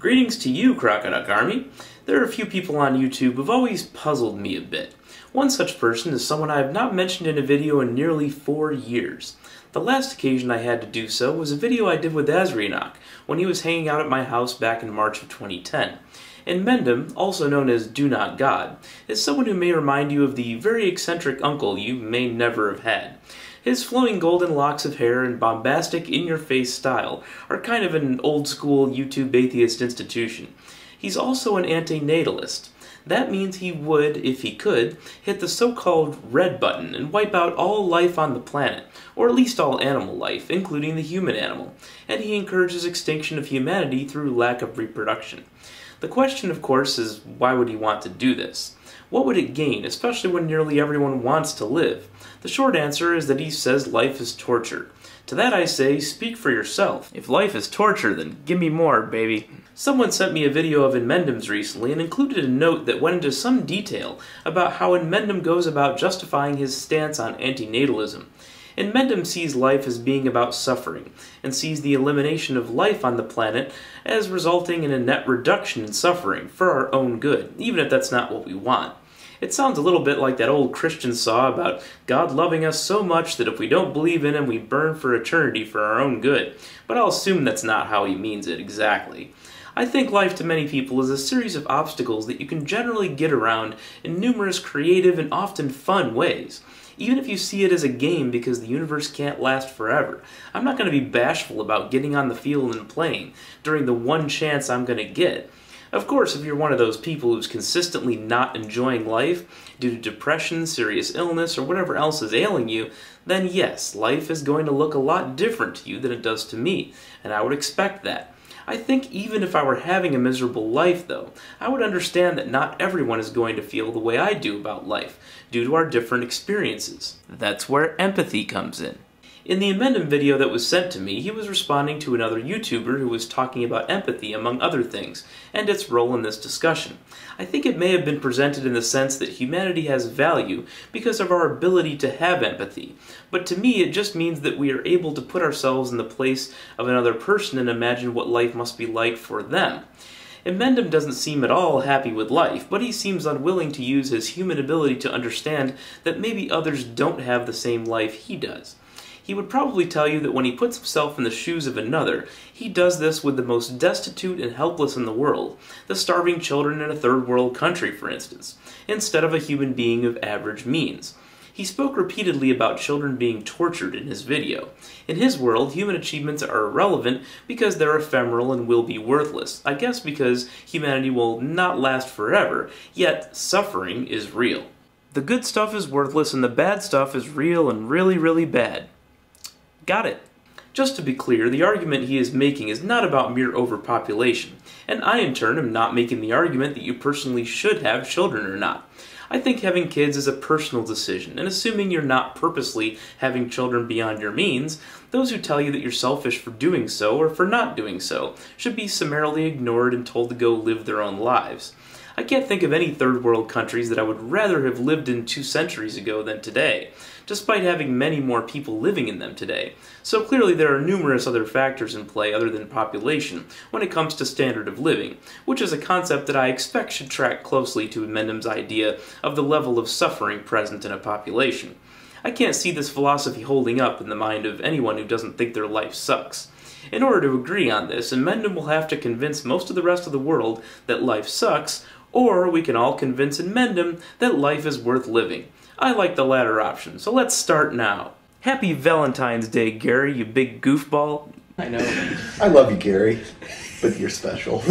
Greetings to you, Crocoduck Army. There are a few people on YouTube who've always puzzled me a bit. One such person is someone I have not mentioned in a video in nearly 4 years. The last occasion I had to do so was a video I did with Azrianok when he was hanging out at my house back in March of 2010. Inmendham, also known as Do Not God, is someone who may remind you of the very eccentric uncle you may never have had. His flowing golden locks of hair and bombastic, in-your-face style are kind of an old-school YouTube atheist institution. He's also an anti-natalist. That means he would, if he could, hit the so-called red button and wipe out all life on the planet, or at least all animal life, including the human animal, and he encourages extinction of humanity through lack of reproduction. The question, of course, is why would he want to do this? What would it gain, especially when nearly everyone wants to live? The short answer is that he says life is torture. To that I say, speak for yourself. If life is torture, then give me more, baby. Someone sent me a video of Inmendham's recently and included a note that went into some detail about how Inmendham goes about justifying his stance on anti-natalism. Inmendham sees life as being about suffering, and sees the elimination of life on the planet as resulting in a net reduction in suffering for our own good, even if that's not what we want. It sounds a little bit like that old Christian saw about God loving us so much that if we don't believe in Him, we burn for eternity for our own good, but I'll assume that's not how he means it exactly. I think life to many people is a series of obstacles that you can generally get around in numerous creative and often fun ways. Even if you see it as a game because the universe can't last forever, I'm not going to be bashful about getting on the field and playing during the one chance I'm going to get. Of course, if you're one of those people who's consistently not enjoying life due to depression, serious illness, or whatever else is ailing you, then yes, life is going to look a lot different to you than it does to me, and I would expect that. I think even if I were having a miserable life, though, I would understand that not everyone is going to feel the way I do about life, due to our different experiences. That's where empathy comes in. In the Inmendham video that was sent to me, he was responding to another YouTuber who was talking about empathy, among other things, and its role in this discussion. I think it may have been presented in the sense that humanity has value because of our ability to have empathy, but to me it just means that we are able to put ourselves in the place of another person and imagine what life must be like for them. Inmendham doesn't seem at all happy with life, but he seems unwilling to use his human ability to understand that maybe others don't have the same life he does. He would probably tell you that when he puts himself in the shoes of another, he does this with the most destitute and helpless in the world, the starving children in a third world country, for instance, instead of a human being of average means. He spoke repeatedly about children being tortured in his video. In his world, human achievements are irrelevant because they're ephemeral and will be worthless, I guess because humanity will not last forever, yet suffering is real. The good stuff is worthless and the bad stuff is real and really, really bad. Got it. Just to be clear, the argument he is making is not about mere overpopulation, and I in turn am not making the argument that you personally should have children or not. I think having kids is a personal decision, and assuming you're not purposely having children beyond your means, those who tell you that you're selfish for doing so or for not doing so should be summarily ignored and told to go live their own lives. I can't think of any third world countries that I would rather have lived in 2 centuries ago than today, despite having many more people living in them today. So clearly there are numerous other factors in play other than population when it comes to standard of living, which is a concept that I expect should track closely to Inmendham's idea of the level of suffering present in a population. I can't see this philosophy holding up in the mind of anyone who doesn't think their life sucks. In order to agree on this, Inmendham will have to convince most of the rest of the world that life sucks, or we can all convince Inmendham that life is worth living. I like the latter option, so let's start now. Happy Valentine's Day, Gary, you big goofball. I know. I love you, Gary, but you're special.